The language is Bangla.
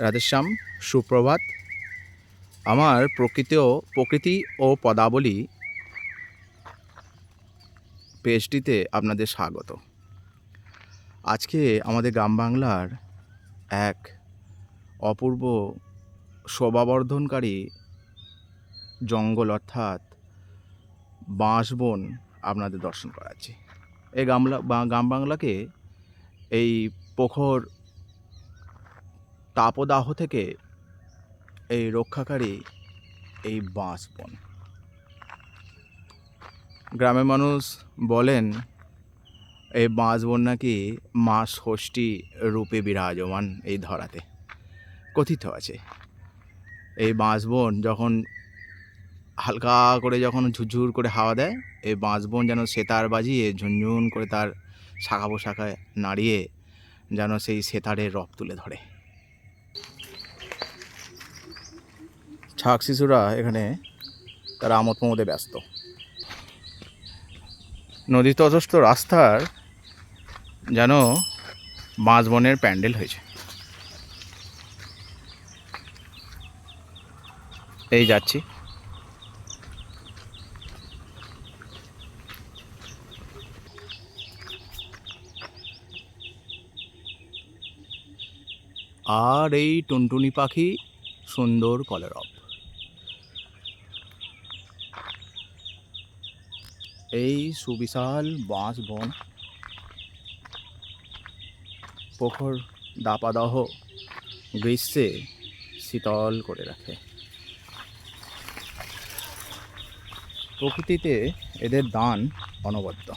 রাধেশ্যাম, সুপ্রভাত। আমার প্রকৃতি ও পদাবলী পেজটিতে আপনাদের স্বাগত। আজকে আমাদের গ্রাম বাংলার এক অপূর্ব শোভাবর্ধনকারী জঙ্গল অর্থাৎ বাঁশবন আপনাদের দর্শন করাচ্ছি। এই গ্রাম বাংলাকে এই প্রখর তাপদাহ থেকে এই রক্ষাকারী এই বাঁশবন। গ্রামের মানুষ বলেন এই বাঁশবন নাকি মা ষষ্ঠী রূপে বিরাজমান এই ধরাতে। কথিত আছে এই বাঁশবন যখন হালকা করে যখন ঝুরঝুর করে হাওয়া দেয়, এই বাঁশবন যেন সেতার বাজিয়ে ঝুনঝুন করে তার শাখা পোশাখায় নাড়িয়ে যেন সেই সেতারের রব তুলে ধরে। ছাক শিশুরা এখানে তারা আমোদ প্রমোদে ব্যস্ত। নদী তটস্থ রাস্তার যেন বাঁশবনের প্যান্ডেল হয়েছে। এই যাচ্ছি। আর এই টুনটুনি পাখি সুন্দর কলরব। এই সুবিশাল বাঁশবন প্রখর দাপাদাহ গ্রীষ্মে শীতল করে রাখে। প্রকৃতিতে এদের দান অনবদ্য।